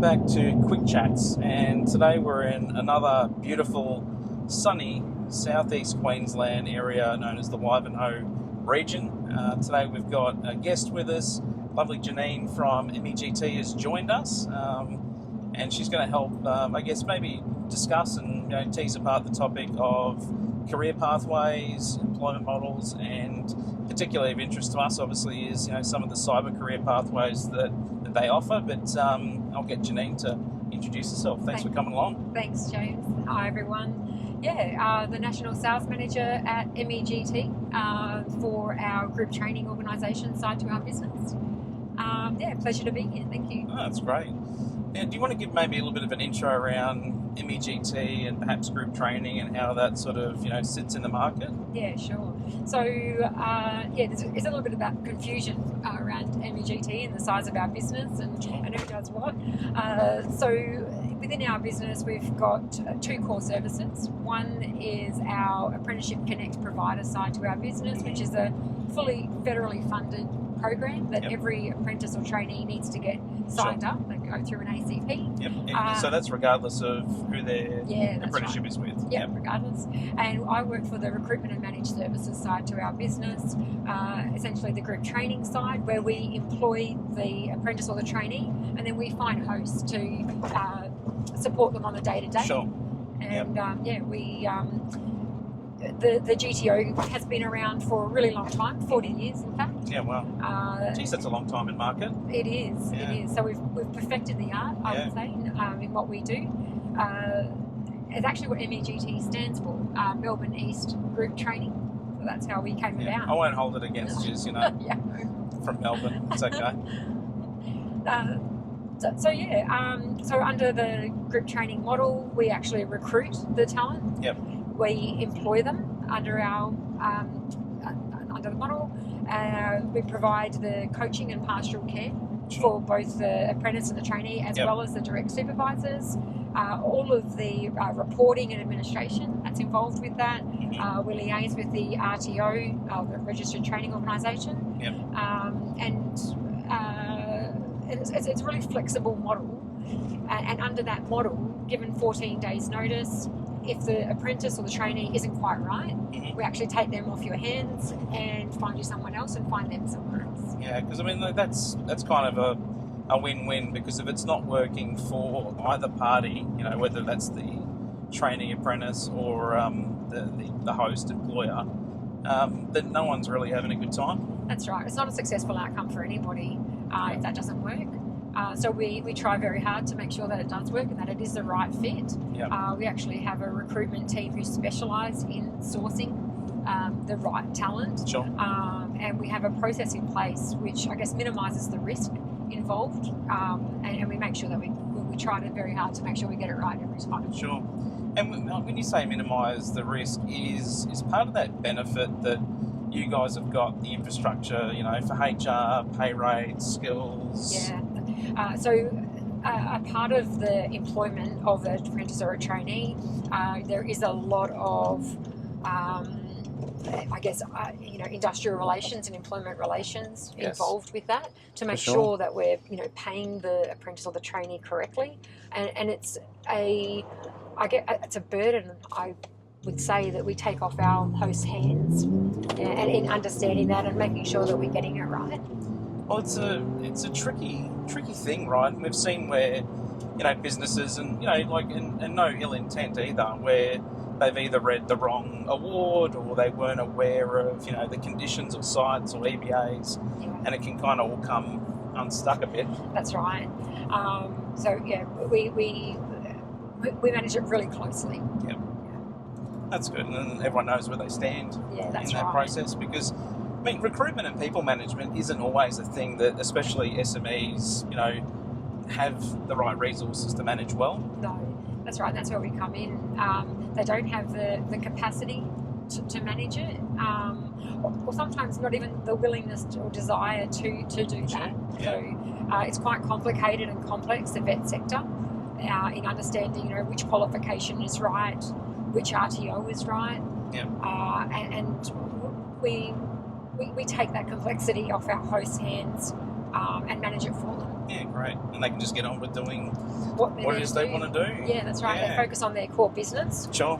back to Quick Chats, and today we're in another beautiful, sunny southeast Queensland area known as the Wyze region. Today we've got a guest with us. Lovely Janine from MEGT has joined us, and she's going to help, maybe discuss and tease apart the topic of career pathways, employment models, and particularly of interest to us, obviously, is some of the cyber career pathways that they offer. But I'll get Janine to introduce herself. Thanks for coming along. Thanks, James. Hi, everyone. The National Sales Manager at MEGT for our group training organisation side to our business. Pleasure to be here. Thank you. Oh, that's great. Now, do you want to give maybe a little bit of an intro around MEGT and perhaps group training and how that sort of sits in the market? Yeah, sure. So there's a little bit about confusion around MEGT and the size of our business and who does what. So within our business, we've got two core services. One is our Apprenticeship Connect provider side to our business, which is a fully federally funded program that every apprentice or trainee needs to get signed up and go through an ACP. So that's regardless of who their apprenticeship is with. Regardless. And I work for the recruitment and managed services side to our business, essentially the group training side, where we employ the apprentice or the trainee, and then we find hosts to support them on the day-to-day. Sure. And the GTO has been around for a really long time, 40 years in fact. Yeah, wow. Geez, that's a long time in market. It is. So we've perfected the art, I would say, in what we do. It's actually what MEGT stands for, Melbourne East Group Training. So that's how we came about. I won't hold it against you, from Melbourne. It's okay. So under the group training model, we actually recruit the talent. Yep. We employ them under our under the model. We provide the coaching and pastoral care for both the apprentice and the trainee, as well as the direct supervisors. All of the reporting and administration that's involved with that. We liaise with the RTO, the Registered Training Organisation. It's a really flexible model. And under that model, given 14 days notice, if the apprentice or the trainee isn't quite right, we actually take them off your hands and find you someone else and find them somewhere else. Yeah, because that's kind of a win-win, because if it's not working for either party, whether that's the trainee apprentice or the host employer, then no one's really having a good time. That's right. It's not a successful outcome for anybody if that doesn't work. So we try very hard to make sure that it does work and that it is the right fit. We actually have a recruitment team who specialise in sourcing the right talent. And we have a process in place which I guess minimises the risk involved, and we make sure that we try very hard to make sure we get it right every time. Sure. And when you say minimise the risk, is part of that benefit that you guys have got the infrastructure, for HR, pay rates, skills? A part of the employment of an apprentice or a trainee, there is a lot of, industrial relations and employment relations involved with that to make sure that we're, paying the apprentice or the trainee correctly. And it's a burden, I would say, that we take off our host hands, and in understanding that and making sure that we're getting it right. Well, it's a tricky thing, right? And we've seen where, businesses and no ill intent either, where they've either read the wrong award or they weren't aware of, the conditions of sites or EBAs, and it can kind of all come unstuck a bit. That's right. We manage it really closely. Yep. That's good, and then everyone knows where they stand in that process, because recruitment and people management isn't always a thing that, especially SMEs, have the right resources to manage well. No, that's right. That's where we come in. They don't have the capacity to manage it, or sometimes not even the willingness or desire to do that. So it's quite complicated and complex, the vet sector, in understanding, which qualification is right, which RTO is right, and we take that complexity off our hosts' hands and manage it for them. Yeah, great. And they can just get on with doing What it is they want to do. Yeah, that's right. Yeah. They focus on their core business. Sure.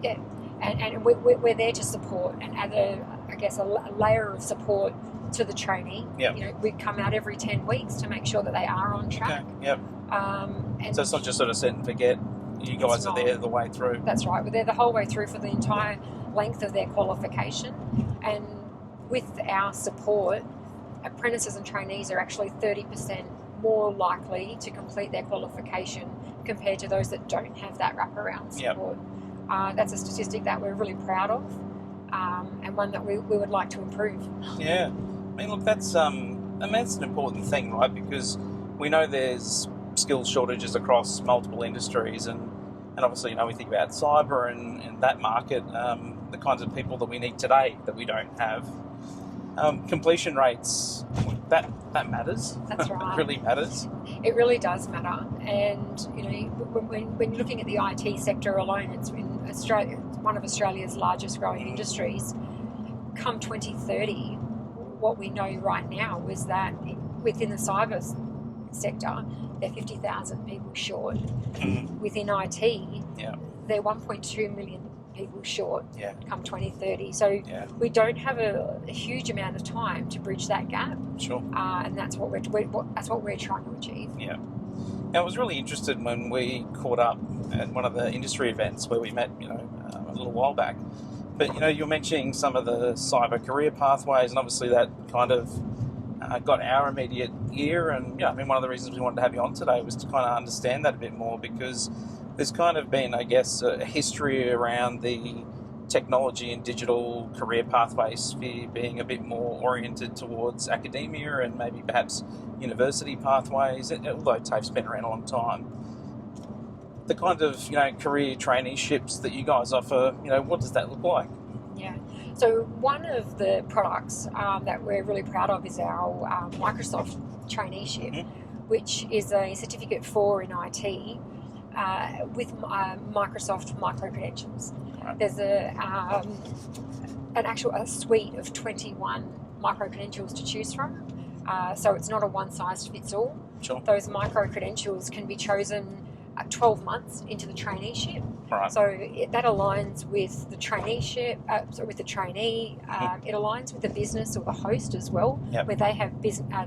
Yeah, and we're there to support and add a layer of support to the trainee. Yep. You know, we come out every 10 weeks to make sure that they are on track. Okay. Yep. And So it's not just sort of set and forget. You guys are there the way through. That's right. We're there the whole way through for the entire length of their qualification. And with our support, apprentices and trainees are actually 30% more likely to complete their qualification compared to those that don't have that wraparound support. Yep. That's a statistic that we're really proud of, and one that we would like to improve. Yeah. I mean, look, that's an important thing, right? Because we know there's skills shortages across multiple industries, and obviously, we think about cyber and that market, the kinds of people that we need today that we don't have. Completion rates, that matters. That's right. It really matters. It really does matter. And when you're looking at the IT sector alone, it's in Australia, one of Australia's largest growing industries. Come 2030, what we know right now is that within the cyber sector, they're 50,000 people short. Within IT, they're 1.2 million people short come 2030. So we don't have a huge amount of time to bridge that gap. Sure. And that's what we're trying to achieve. Yeah. Now, I was really interested when we caught up at one of the industry events where we met, a little while back. But, you're mentioning some of the cyber career pathways, and obviously that kind of got our immediate ear. And, one of the reasons we wanted to have you on today was to kind of understand that a bit more, because there's kind of been, I guess, a history around the technology and digital career pathway sphere being a bit more oriented towards academia and maybe perhaps university pathways, although TAFE's been around a long time. The kind of, career traineeships that you guys offer, what does that look like? Yeah. So one of the products that we're really proud of is our Microsoft traineeship, which is a certificate for in IT with Microsoft micro-credentials. Right. There's a suite of 21 micro-credentials to choose from. So it's not a one-size-fits-all. Sure. Those micro-credentials can be chosen 12 months into the traineeship. Right. So that aligns with the traineeship, with the trainee. It aligns with the business or the host as well, where they have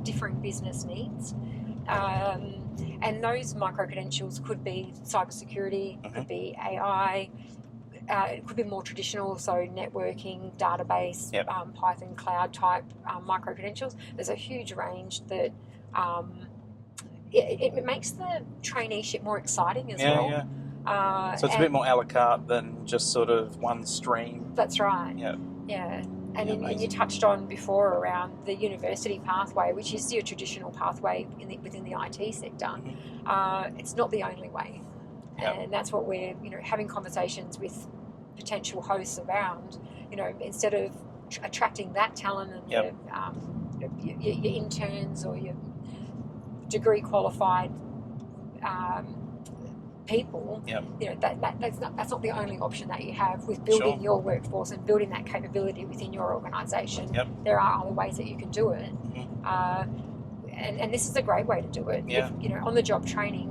differing business needs. And those micro-credentials could be cybersecurity, could be AI, it could be more traditional, so networking, database, Python, cloud type micro-credentials. There's a huge range that it makes the traineeship more exciting as well. Yeah. So it's a bit more a la carte than just sort of one stream. That's right. Yeah. And you touched on before around the university pathway, which is your traditional pathway within the IT sector. It's not the only way. And that's what we're having conversations with potential hosts around. Instead of attracting that talent and your interns or your degree qualified people, that's not the only option that you have with building your workforce and building that capability within your organisation. There are other ways that you can do it, and this is a great way to do it. On the job training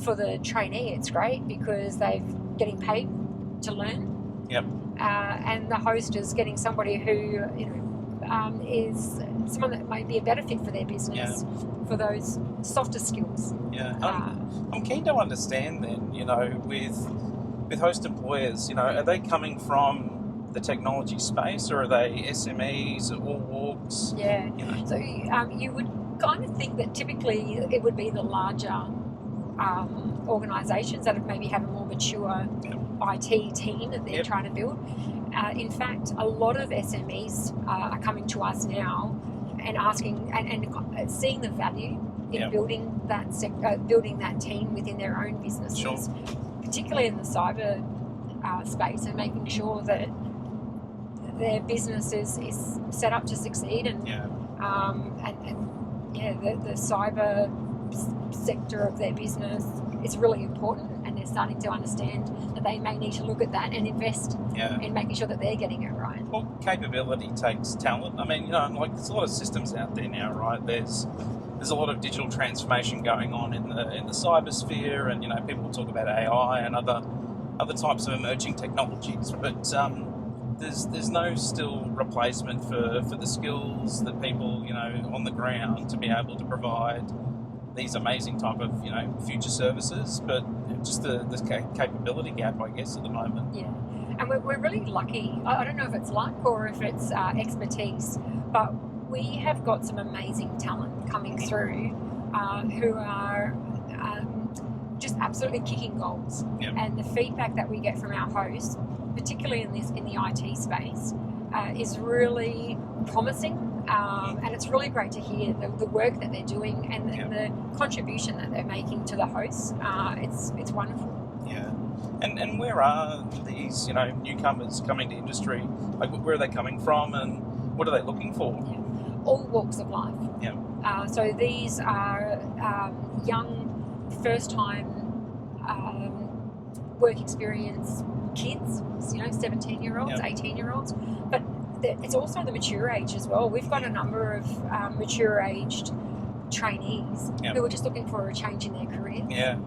for the trainee, it's great because they're getting paid to learn. And the host is getting somebody who is someone that may be a better fit for their business for those softer skills. I'm keen to understand then, with host employers, are they coming from the technology space, or are they SMEs or all walks? So you would kind of think that typically it would be the larger organisations that maybe have a more mature IT team that they're trying to build. In fact, a lot of SMEs are coming to us now and asking and seeing the value in building that team within their own businesses, particularly in the cyber space, and making sure that their business is set up to succeed. And the cyber sector of their business is really important, and they're starting to understand that they may need to look at that and invest in making sure that they're getting it right. Well, capability takes talent. I mean, like there's a lot of systems out there now, right? There's a lot of digital transformation going on in the cyber sphere, and people talk about AI and other types of emerging technologies, but there's no still replacement for the skills that people on the ground to be able to provide these amazing type of future services, but just the capability gap, I guess, at the moment. Yeah, and we're really lucky. I don't know if it's luck or if it's expertise, but we have got some amazing talent coming through who are just absolutely kicking goals. Yep. And the feedback that we get from our hosts, particularly in the IT space, is really promising. And it's really great to hear the work that they're doing and the contribution that they're making to the hosts. It's wonderful. Yeah. And where are these newcomers coming to industry? Like, where are they coming from, and what are they looking for? Yeah. All walks of life. Yeah. So these are young, first-time work experience kids. 17-year-olds, 18-year-olds, but it's also the mature age as well. We've got a number of mature-aged trainees who are just looking for a change in their career. Yeah.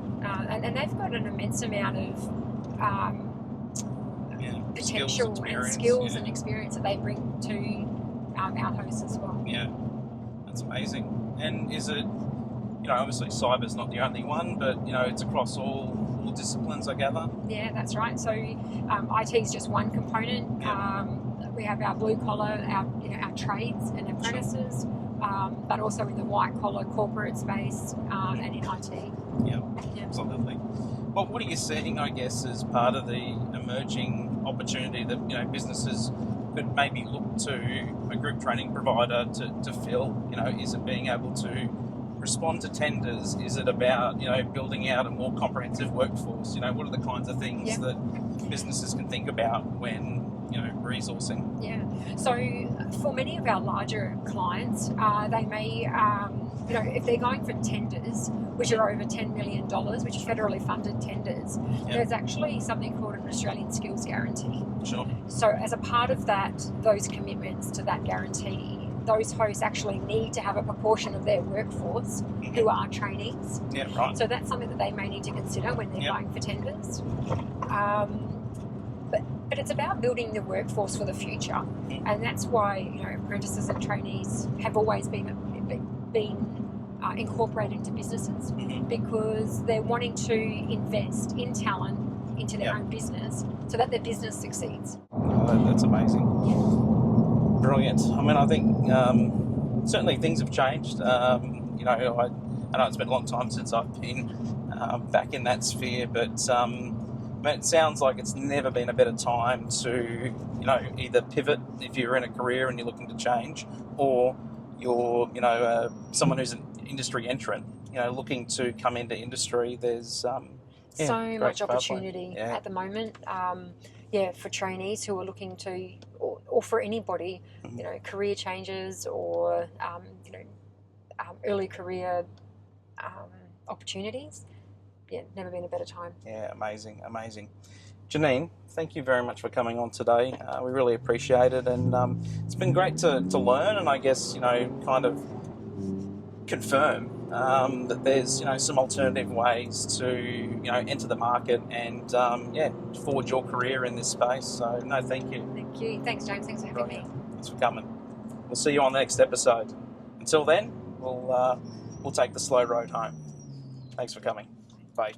And they've got an immense amount of potential skills and experience that they bring to our hosts as well. Yeah, that's amazing. And is it, obviously cyber's not the only one, but it's across all disciplines, I gather? Yeah, that's right. So IT is just one component. Yeah. We have our blue collar, our trades and apprentices, but also in the white collar corporate space and in IT. Yeah, absolutely. Well, what are you seeing, I guess, as part of the emerging opportunity that businesses could maybe look to a group training provider to fill? Is it being able to respond to tenders? Is it about building out a more comprehensive workforce? What are the kinds of things that businesses can think about when resourcing? Yeah. So for many of our larger clients, they may, if they're going for tenders, which are over $10 million, which are federally funded tenders, there's actually something called an Australian Skills Guarantee. Sure. So as a part of those commitments to that guarantee, those hosts actually need to have a proportion of their workforce who are trainees. Yeah, right. So that's something that they may need to consider when they're going for tenders. But it's about building the workforce for the future, and that's why apprentices and trainees have always been incorporated into businesses, because they're wanting to invest in talent into their own business so that their business succeeds. Oh, that's amazing. Brilliant. I mean, I think certainly things have changed. I know it's been a long time since I've been back in that sphere, but it sounds like it's never been a better time to either pivot if you're in a career and you're looking to change, or you're someone who's an industry entrant looking to come into industry. There's so much opportunity at the moment. For trainees who are looking to, or for anybody, career changes or early career opportunities. Yeah, never been a better time. Yeah, amazing. Janine, thank you very much for coming on today. We really appreciate it, and it's been great to learn, and I guess kind of confirm that there's some alternative ways to enter the market and forward your career in this space. So no, thank you. Thank you. Thanks, James. Thanks for having me. Thanks for coming. We'll see you on the next episode. Until then, we'll take the slow road home. Thanks for coming. Bye.